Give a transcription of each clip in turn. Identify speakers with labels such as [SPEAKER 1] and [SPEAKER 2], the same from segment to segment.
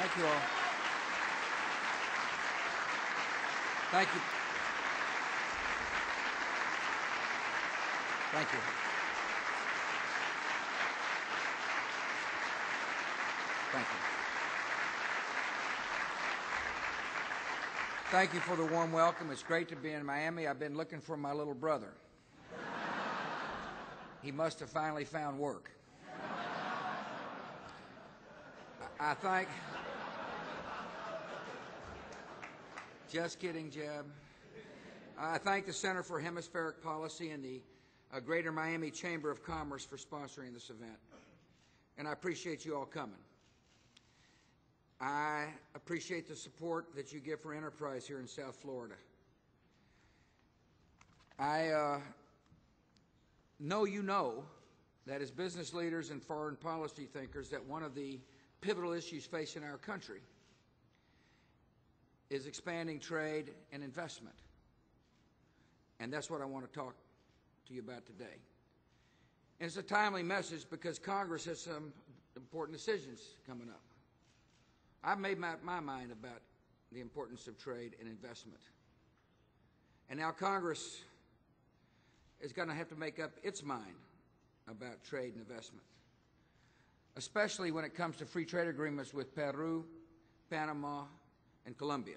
[SPEAKER 1] Thank you all. Thank you. Thank you. Thank you. Thank you for the warm welcome. It's great to be in Miami. I've been looking for my little brother. He must have finally found work. I thank... Just kidding, Jeb. I thank the Center for Hemispheric Policy and the Greater Miami Chamber of Commerce for sponsoring this event. And I appreciate you all coming. I appreciate the support that you give for enterprise here in South Florida. I know you know that as business leaders and foreign policy thinkers that one of the pivotal issues facing our country is expanding trade and investment. And that's what I want to talk to you about today. And it's a timely message because Congress has some important decisions coming up. I've made my mind about the importance of trade and investment. And now Congress is going to have to make up its mind about trade and investment, especially when it comes to free trade agreements with Peru, Panama, and Colombia.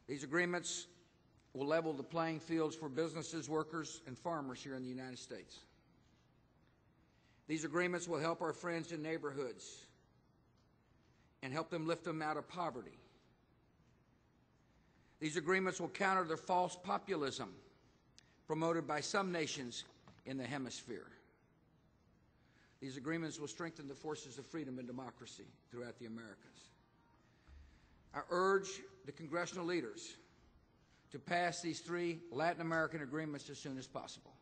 [SPEAKER 1] These agreements will level the playing fields for businesses, workers, and farmers here in the United States. These agreements will help our friends in neighborhoods and help them lift them out of poverty. These agreements will counter the false populism promoted by some nations in the hemisphere. These agreements will strengthen the forces of freedom and democracy throughout the Americas. I urge the congressional leaders to pass these 3 Latin American agreements as soon as possible.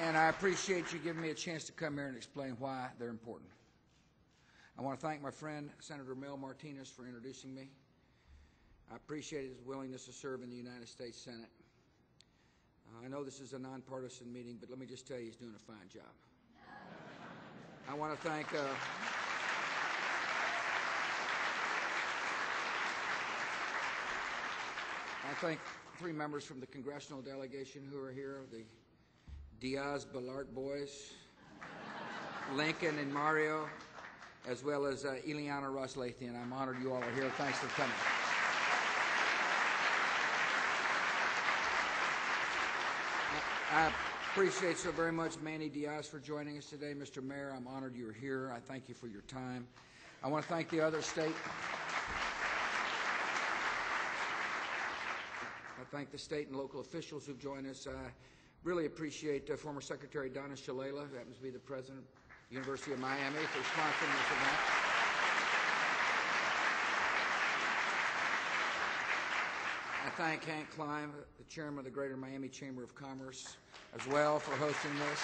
[SPEAKER 1] And I appreciate you giving me a chance to come here and explain why they're important. I want to thank my friend, Senator Mel Martinez, for introducing me. I appreciate his willingness to serve in the United States Senate. I know this is a nonpartisan meeting, but let me just tell you, he's doing a fine job. I want to thank I thank 3 members from the congressional delegation who are here, the Diaz-Balart boys, Lincoln and Mario, as well as Ileana Ross-Lathian. I'm honored you all are here. Thanks for coming. I appreciate so very much Manny Diaz for joining us today. Mr. Mayor, I'm honored you're here. I thank you for your time. I want to thank the other state. I thank the state and local officials who've joined us. I really appreciate former Secretary Donna Shalala, who happens to be the president of the University of Miami, for sponsoring this event. I thank Hank Klein, the chairman of the Greater Miami Chamber of Commerce, as well, for hosting this.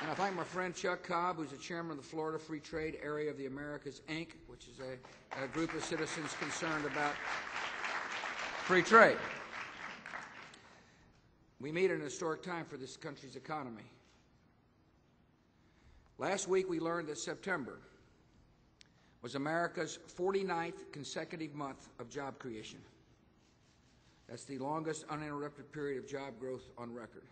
[SPEAKER 1] And I thank my friend Chuck Cobb, who's the chairman of the Florida Free Trade Area of the Americas, Inc., which is a group of citizens concerned about free trade. We meet at an historic time for this country's economy. Last week, we learned that September was America's 49th consecutive month of job creation. That's the longest uninterrupted period of job growth on record.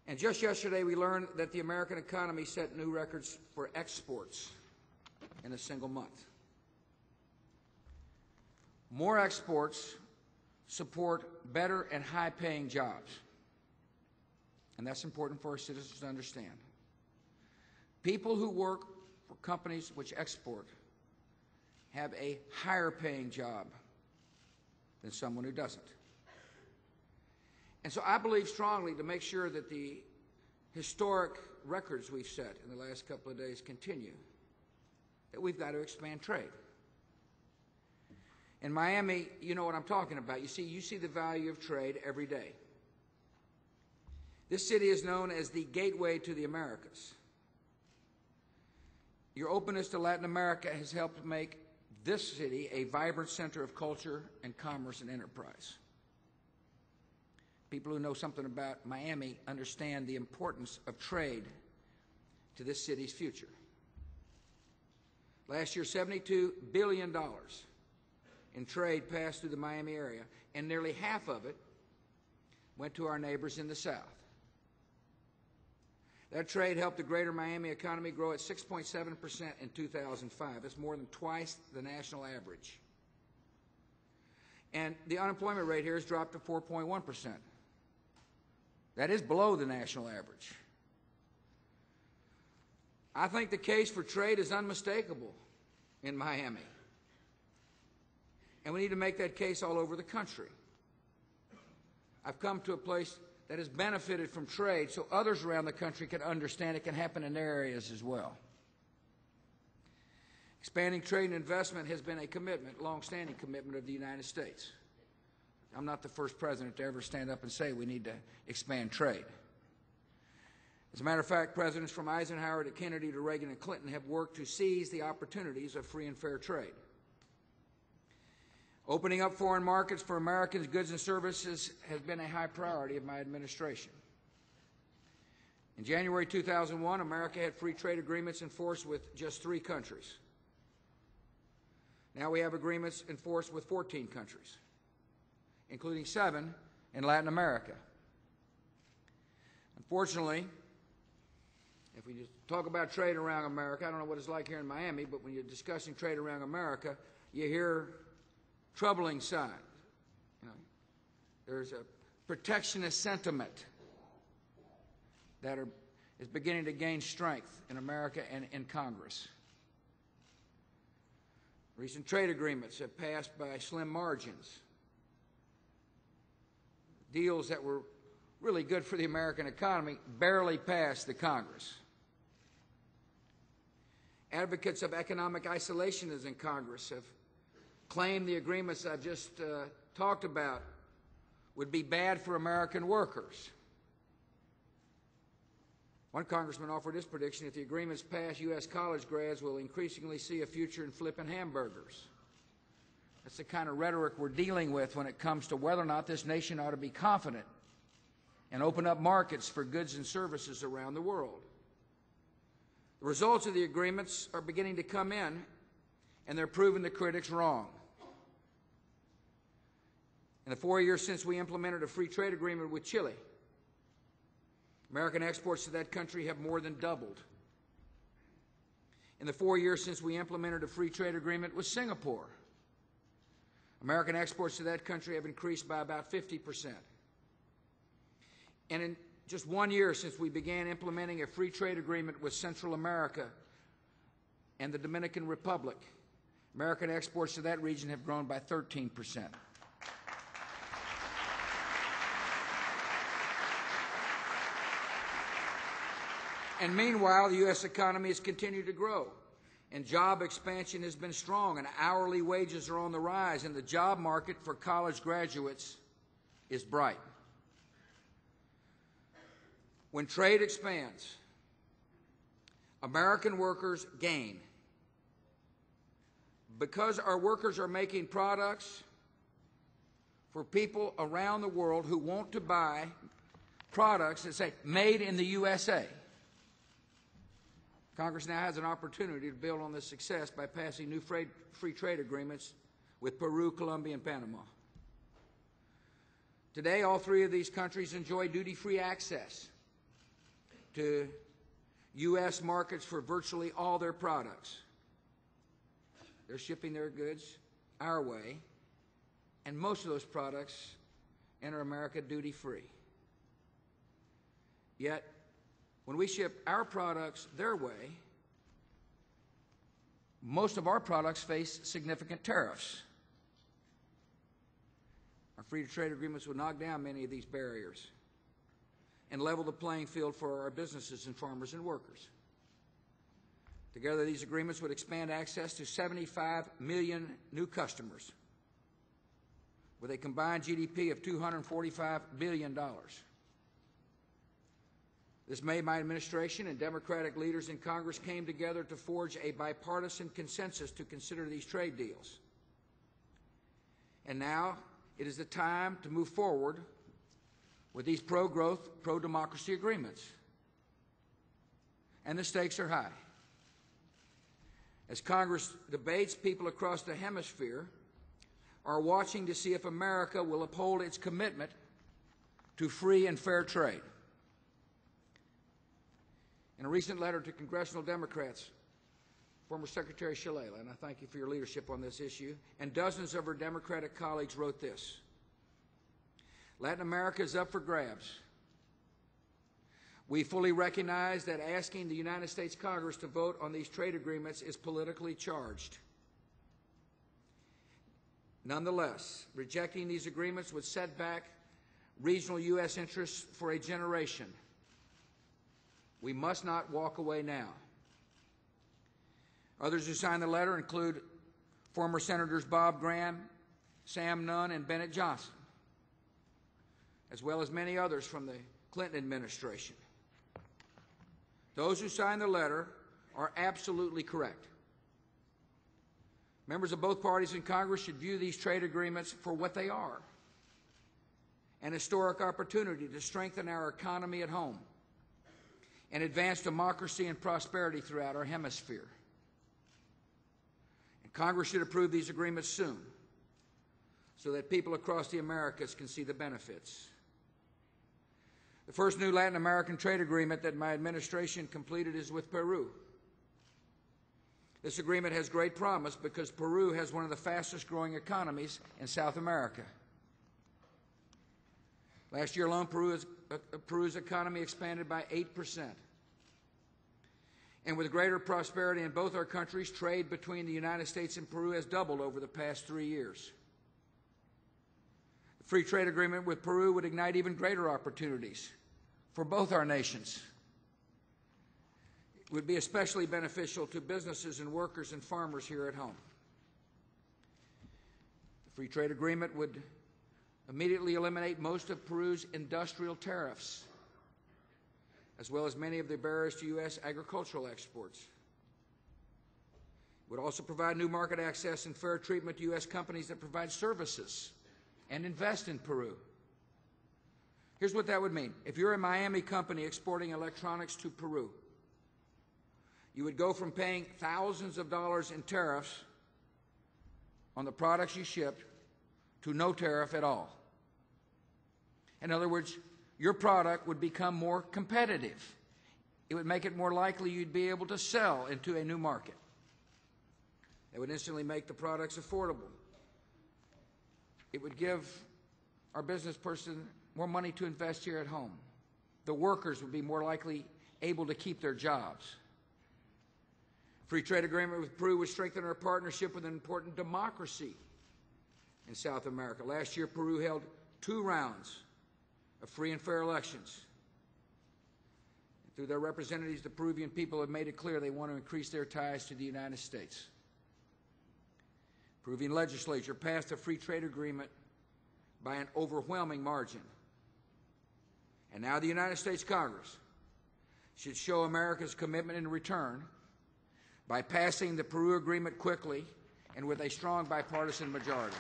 [SPEAKER 1] And just yesterday, we learned that the American economy set new records for exports in a single month. More exports support better and high-paying jobs. And that's important for our citizens to understand. People who work for companies which export have a higher-paying job than someone who doesn't. And so I believe strongly to make sure that the historic records we've set in the last couple of days continue, that we've got to expand trade. In Miami, you know what I'm talking about. You see the value of trade every day. This city is known as the gateway to the Americas. Your openness to Latin America has helped make this city a vibrant center of culture and commerce and enterprise. People who know something about Miami understand the importance of trade to this city's future. Last year, $72 billion in trade passed through the Miami area, and nearly half of it went to our neighbors in the South. That trade helped the greater Miami economy grow at 6.7% in 2005. That's more than twice the national average. And the unemployment rate here has dropped to 4.1%. That is below the national average. I think the case for trade is unmistakable in Miami. And we need to make that case all over the country. I've come to a place that has benefited from trade so others around the country can understand it can happen in their areas as well. Expanding trade and investment has been a commitment, long-standing commitment of the United States. I'm not the first president to ever stand up and say we need to expand trade. As a matter of fact, presidents from Eisenhower to Kennedy to Reagan and Clinton have worked to seize the opportunities of free and fair trade. Opening up foreign markets for Americans' goods and services has been a high priority of my administration. In January 2001, America had free trade agreements in force with just 3 countries. Now we have agreements in force with 14 countries, including 7 in Latin America. Unfortunately, if we just talk about trade around America, I don't know what it's like here in Miami, but when you're discussing trade around America, you hear troubling signs. There's a protectionist sentiment that is beginning to gain strength in America and in Congress. Recent trade agreements have passed by slim margins. Deals that were really good for the American economy barely passed the Congress. Advocates of economic isolationism in Congress have claimed the agreements I've just talked about would be bad for American workers. One congressman offered this prediction: if the agreements pass, U.S. college grads will increasingly see a future in flipping hamburgers. That's the kind of rhetoric we're dealing with when it comes to whether or not this nation ought to be confident and open up markets for goods and services around the world. The results of the agreements are beginning to come in, and they're proving the critics wrong. In the 4 years since we implemented a free trade agreement with Chile, American exports to that country have more than doubled. In the 4 years since we implemented a free trade agreement with Singapore, American exports to that country have increased by about 50%. And in just 1 year since we began implementing a free trade agreement with Central America and the Dominican Republic, American exports to that region have grown by 13%. And meanwhile, the U.S. economy has continued to grow, and job expansion has been strong, and hourly wages are on the rise, and the job market for college graduates is bright. When trade expands, American workers gain. Because our workers are making products for people around the world who want to buy products that say, made in the USA. Congress now has an opportunity to build on this success by passing new free trade agreements with Peru, Colombia, and Panama. Today, all 3 of these countries enjoy duty-free access to U.S. markets for virtually all their products. They're shipping their goods our way, and most of those products enter America duty-free. Yet, when we ship our products their way, most of our products face significant tariffs. Our free trade agreements would knock down many of these barriers and level the playing field for our businesses and farmers and workers. Together, these agreements would expand access to 75 million new customers with a combined GDP of $245 billion. This May, my administration and Democratic leaders in Congress came together to forge a bipartisan consensus to consider these trade deals. And now it is the time to move forward with these pro-growth, pro-democracy agreements. And the stakes are high. As Congress debates, people across the hemisphere are watching to see if America will uphold its commitment to free and fair trade. In a recent letter to congressional Democrats, former Secretary Shalala, and I thank you for your leadership on this issue, and dozens of her Democratic colleagues wrote this: Latin America is up for grabs. We fully recognize that asking the United States Congress to vote on these trade agreements is politically charged. Nonetheless, rejecting these agreements would set back regional U.S. interests for a generation. We must not walk away now. Others who signed the letter include former Senators Bob Graham, Sam Nunn, and Bennett Johnson, as well as many others from the Clinton administration. Those who signed the letter are absolutely correct. Members of both parties in Congress should view these trade agreements for what they are: an historic opportunity to strengthen our economy at home and advance democracy and prosperity throughout our hemisphere. And Congress should approve these agreements soon so that people across the Americas can see the benefits. The first new Latin American trade agreement that my administration completed is with Peru. This agreement has great promise because Peru has one of the fastest growing economies in South America. Last year alone, Peru's economy expanded by 8%. And with greater prosperity in both our countries, trade between the United States and Peru has doubled over the past 3 years. The free trade agreement with Peru would ignite even greater opportunities for both our nations. It would be especially beneficial to businesses and workers and farmers here at home. The free trade agreement would immediately eliminate most of Peru's industrial tariffs, as well as many of the barriers to U.S. agricultural exports. It would also provide new market access and fair treatment to U.S. companies that provide services and invest in Peru. Here's what that would mean. If you're a Miami company exporting electronics to Peru, you would go from paying thousands of dollars in tariffs on the products you shipped to no tariff at all. In other words, your product would become more competitive. It would make it more likely you'd be able to sell into a new market. It would instantly make the products affordable. It would give our business person more money to invest here at home. The workers would be more likely able to keep their jobs. Free trade agreement with Peru would strengthen our partnership with an important democracy in South America. Last year, Peru held 2 rounds of free and fair elections. Through their representatives, the Peruvian people have made it clear they want to increase their ties to the United States. The Peruvian legislature passed a free trade agreement by an overwhelming margin. And now the United States Congress should show America's commitment in return by passing the Peru agreement quickly and with a strong bipartisan majority.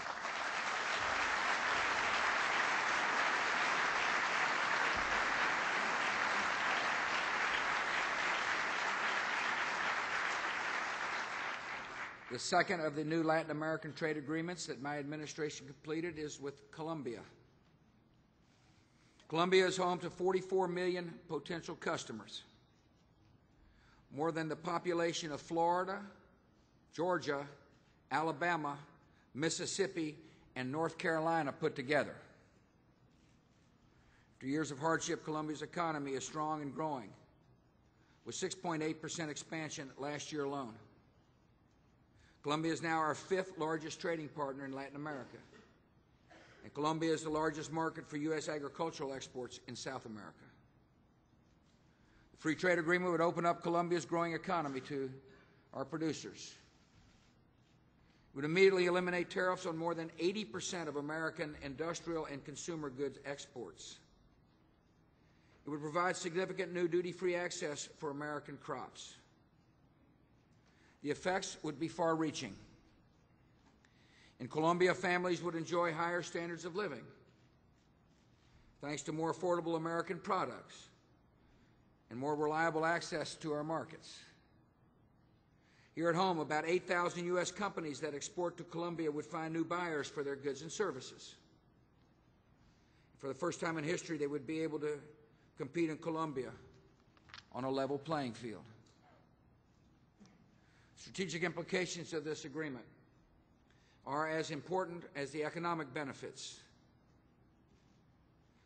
[SPEAKER 1] The second of the new Latin American trade agreements that my administration completed is with Colombia. Colombia is home to 44 million potential customers, more than the population of Florida, Georgia, Alabama, Mississippi, and North Carolina put together. After years of hardship, Colombia's economy is strong and growing, with 6.8% expansion last year alone. Colombia is now our 5th largest trading partner in Latin America, and Colombia is the largest market for U.S. agricultural exports in South America. The free trade agreement would open up Colombia's growing economy to our producers. It would immediately eliminate tariffs on more than 80% of American industrial and consumer goods exports. It would provide significant new duty-free access for American crops. The effects would be far-reaching. In Colombia, families would enjoy higher standards of living, thanks to more affordable American products and more reliable access to our markets. Here at home, about 8,000 U.S. companies that export to Colombia would find new buyers for their goods and services. For the first time in history, they would be able to compete in Colombia on a level playing field. Strategic implications of this agreement are as important as the economic benefits.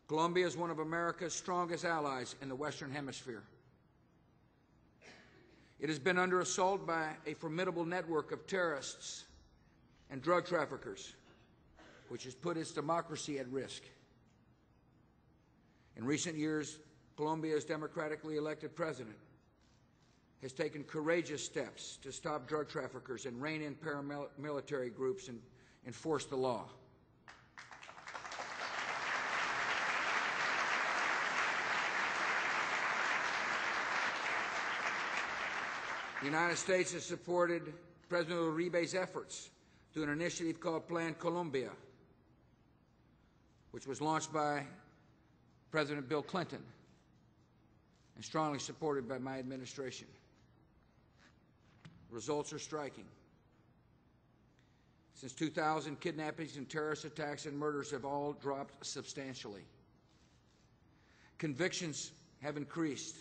[SPEAKER 1] Colombia is one of America's strongest allies in the Western Hemisphere. It has been under assault by a formidable network of terrorists and drug traffickers, which has put its democracy at risk. In recent years, Colombia's democratically elected president has taken courageous steps to stop drug traffickers and rein in paramilitary groups and enforce the law. The United States has supported President Uribe's efforts through an initiative called Plan Colombia, which was launched by President Bill Clinton and strongly supported by my administration. Results are striking. Since 2000, kidnappings and terrorist attacks and murders have all dropped substantially. Convictions have increased.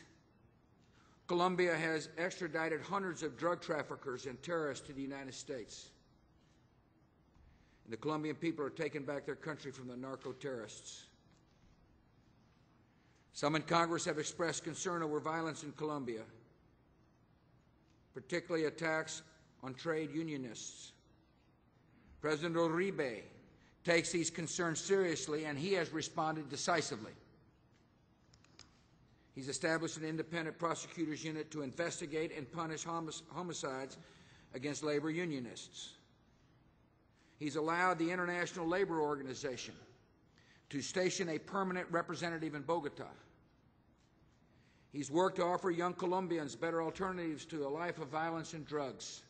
[SPEAKER 1] Colombia has extradited hundreds of drug traffickers and terrorists to the United States. And the Colombian people are taking back their country from the narco-terrorists. Some in Congress have expressed concern over violence in Colombia, particularly attacks on trade unionists. President Uribe takes these concerns seriously, and he has responded decisively. He's established an independent prosecutors unit to investigate and punish homicides against labor unionists. He's allowed the International Labor Organization to station a permanent representative in Bogota. He's worked to offer young Colombians better alternatives to a life of violence and drugs,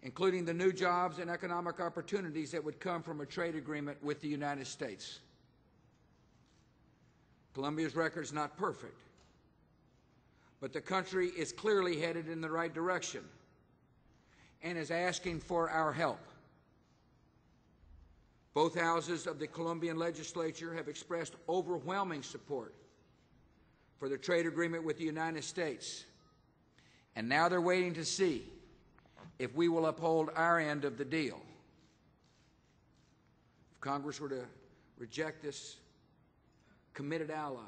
[SPEAKER 1] including the new jobs and economic opportunities that would come from a trade agreement with the United States. Colombia's record is not perfect, but the country is clearly headed in the right direction and is asking for our help. Both houses of the Colombian legislature have expressed overwhelming support for the trade agreement with the United States, and now they're waiting to see if we will uphold our end of the deal. If Congress were to reject this committed ally,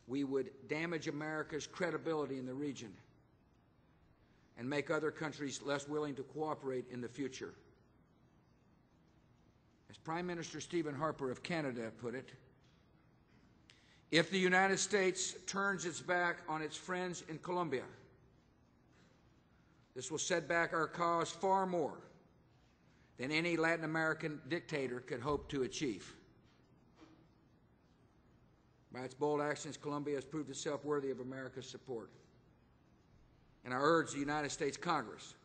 [SPEAKER 1] we would damage America's credibility in the region and make other countries less willing to cooperate in the future. As Prime Minister Stephen Harper of Canada put it, if the United States turns its back on its friends in Colombia, this will set back our cause far more than any Latin American dictator could hope to achieve. By its bold actions, Colombia has proved itself worthy of America's support. And I urge the United States Congress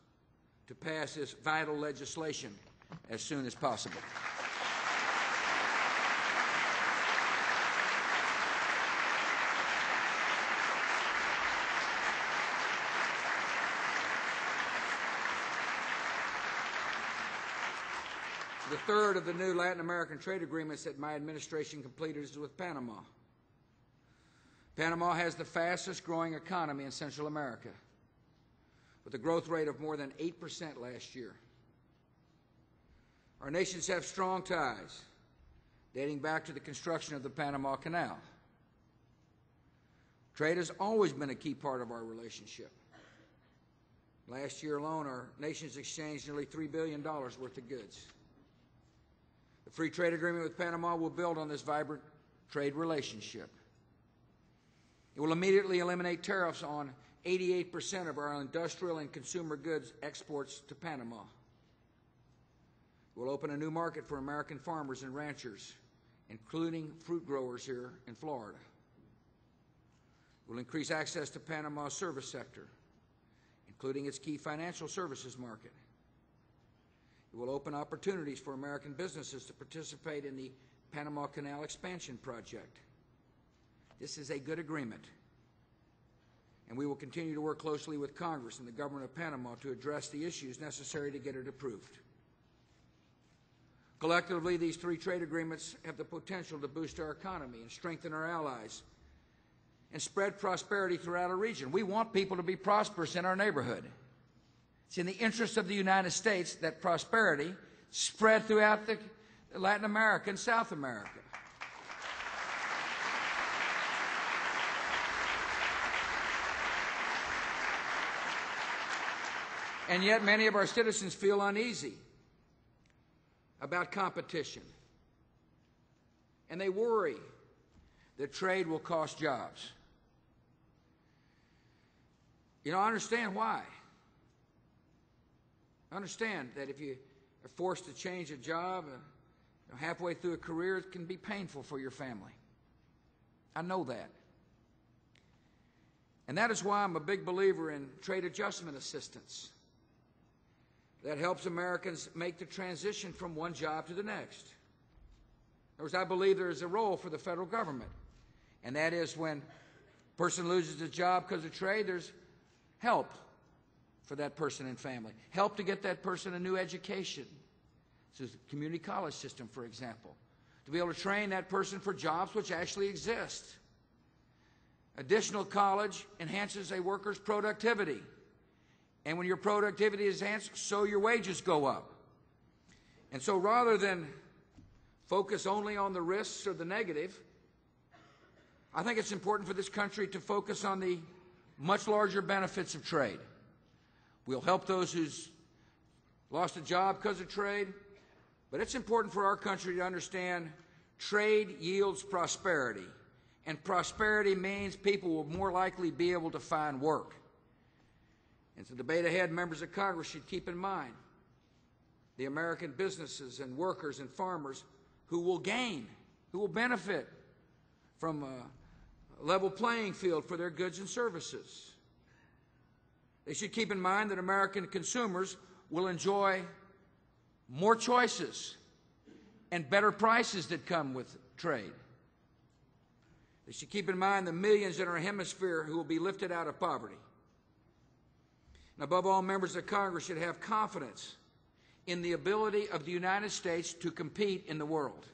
[SPEAKER 1] to pass this vital legislation as soon as possible. The third of the new Latin American trade agreements that my administration completed is with Panama. Panama has the fastest growing economy in Central America, with a growth rate of more than 8% last year. Our nations have strong ties dating back to the construction of the Panama Canal. Trade has always been a key part of our relationship. Last year alone, our nations exchanged nearly $3 billion worth of goods. The free trade agreement with Panama will build on this vibrant trade relationship. It will immediately eliminate tariffs on 88% of our industrial and consumer goods exports to Panama. It will open a new market for American farmers and ranchers including fruit growers here in Florida. It will increase access to Panama's service sector, including its key financial services market. It will open opportunities for American businesses to participate in the Panama Canal expansion project. This is a good agreement, and we will continue to work closely with Congress and the government of Panama to address the issues necessary to get it approved. Collectively, these three trade agreements have the potential to boost our economy and strengthen our allies and spread prosperity throughout our region. We want people to be prosperous in our neighborhood. It's in the interest of the United States that prosperity spread throughout Latin America and South America. And yet many of our citizens feel uneasy about competition. And they worry that trade will cost jobs. You know, I understand why. I understand that if you are forced to change a job halfway through a career, it can be painful for your family. I know that. And that is why I'm a big believer in trade adjustment assistance. That helps Americans make the transition from one job to the next. In other words, I believe there is a role for the federal government, and that is when a person loses a job because of trade, there's help for that person and family. Help to get that person a new education. This is the community college system, for example, to be able to train that person for jobs which actually exist. Additional college enhances a worker's productivity. And when your productivity is enhanced, so your wages go up. And so rather than focus only on the risks or the negative, I think it's important for this country to focus on the much larger benefits of trade. We'll help those who's lost a job because of trade, but it's important for our country to understand trade yields prosperity, and prosperity means people will more likely be able to find work. And so the debate ahead, members of Congress should keep in mind the American businesses and workers and farmers who will gain, who will benefit from a level playing field for their goods and services. They should keep in mind that American consumers will enjoy more choices and better prices that come with trade. They should keep in mind the millions in our hemisphere who will be lifted out of poverty. And above all, members of Congress should have confidence in the ability of the United States to compete in the world.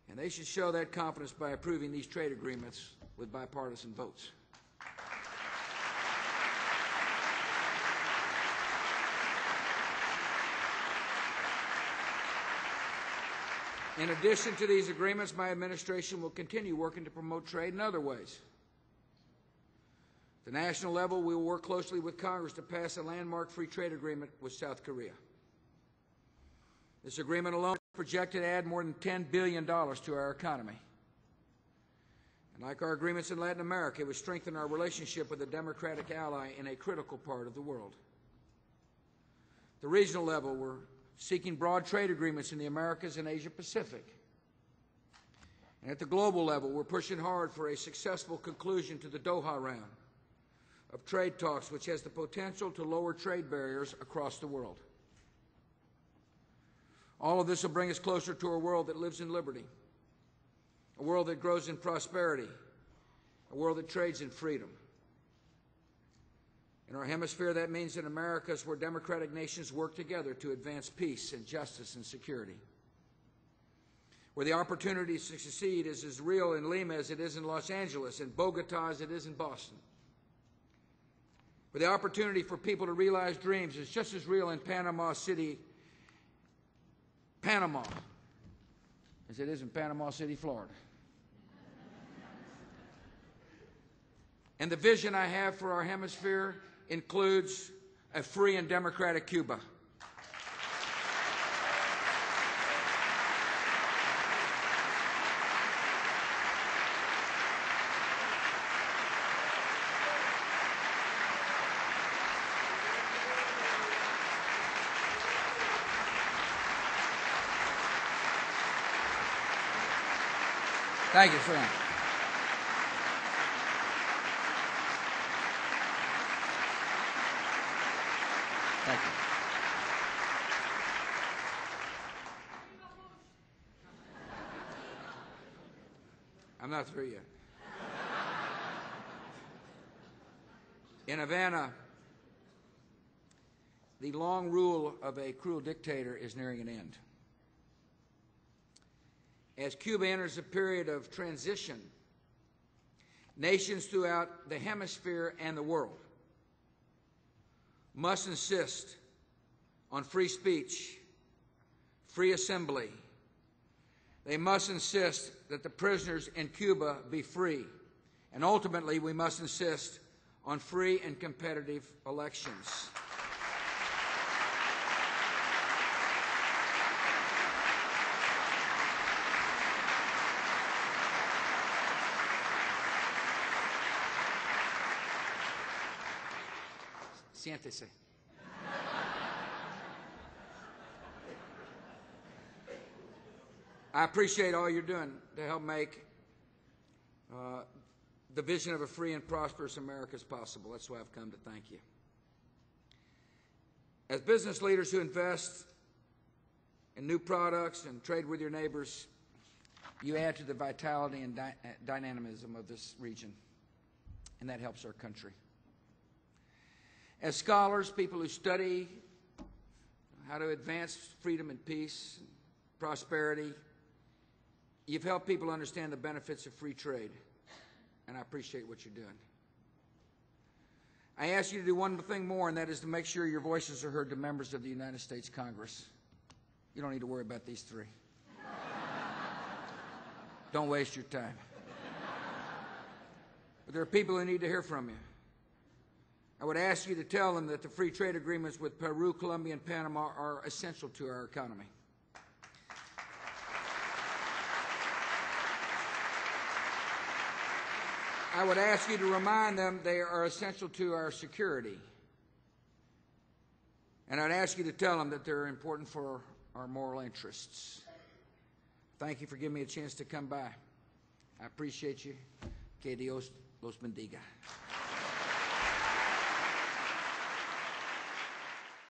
[SPEAKER 1] And they should show that confidence by approving these trade agreements with bipartisan votes. In addition to these agreements, my administration will continue working to promote trade in other ways. At the national level, we will work closely with Congress to pass a landmark free trade agreement with South Korea. This agreement alone is projected to add more than $10 billion to our economy. And like our agreements in Latin America, it would strengthen our relationship with a democratic ally in a critical part of the world. At the regional level, we're seeking broad trade agreements in the Americas and Asia Pacific. And at the global level, we're pushing hard for a successful conclusion to the Doha round of trade talks, which has the potential to lower trade barriers across the world. All of this will bring us closer to a world that lives in liberty, a world that grows in prosperity, a world that trades in freedom. In our hemisphere, that means in Americas where democratic nations work together to advance peace and justice and security, where the opportunity to succeed is as real in Lima as it is in Los Angeles, in Bogota as it is in Boston, where the opportunity for people to realize dreams is just as real in Panama City, Panama, as it is in Panama City, Florida. And the vision I have for our hemisphere includes a free and democratic Cuba, Thank you, friend. Thank you. I'm not through yet. In Havana, the long rule of a cruel dictator is nearing an end. As Cuba enters a period of transition, nations throughout the hemisphere and the world must insist on free speech, free assembly. They must insist that the prisoners in Cuba be free. And ultimately, we must insist on free and competitive elections. Siéntese. I appreciate all you're doing to help make the vision of a free and prosperous America possible. That's why I've come to thank you. As business leaders who invest in new products and trade with your neighbors, you add to the vitality and dynamism of this region, and that helps our country. As scholars, people who study how to advance freedom and peace, and prosperity, you've helped people understand the benefits of free trade, and I appreciate what you're doing. I ask you to do one thing more, and that is to make sure your voices are heard to members of the United States Congress. You don't need to worry about these three. Don't waste your time. But there are people who need to hear from you. I would ask you to tell them that the free trade agreements with Peru, Colombia, and Panama are essential to our economy. I would ask you to remind them they are essential to our security. And I'd ask you to tell them that they're important for our moral interests. Thank you for giving me a chance to come by. I appreciate you. Que Dios los bendiga.